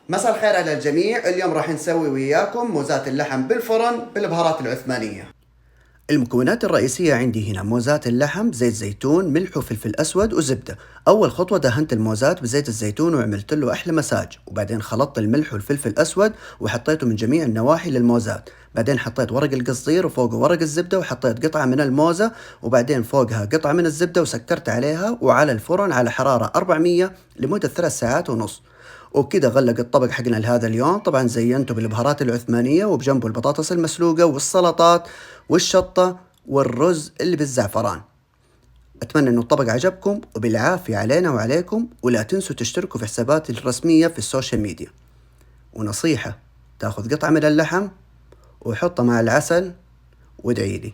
مساء الخير على الجميع. اليوم راح نسوي وياكم موزات اللحم بالفرن بالبهارات العثمانية. المكونات الرئيسية عندي هنا موزات اللحم، زيت زيتون، ملح وفلفل أسود وزبدة. أول خطوة دهنت الموزات بزيت الزيتون وعملت له أحلى مساج، وبعدين خلطت الملح والفلفل الأسود وحطيته من جميع النواحي للموزات. بعدين حطيت ورق القصدير وفوقه ورق الزبدة، وحطيت قطعة من الموزة وبعدين فوقها قطعة من الزبدة، وسكرت عليها وعلى الفرن على حرارة 400 لمدة 3 ساعات ونص. وكده غلق الطبق حقنا لهذا اليوم. طبعا زينته بالبهارات العثمانية، وبجنبه البطاطس المسلوقة والسلطات والشطة والرز اللي بالزعفران. أتمنى أنه الطبق عجبكم، وبالعافية علينا وعليكم. ولا تنسوا تشتركوا في حساباتي الرسمية في السوشيال ميديا. ونصيحة، تاخذ قطعة من اللحم وحطها مع العسل وادعيلي.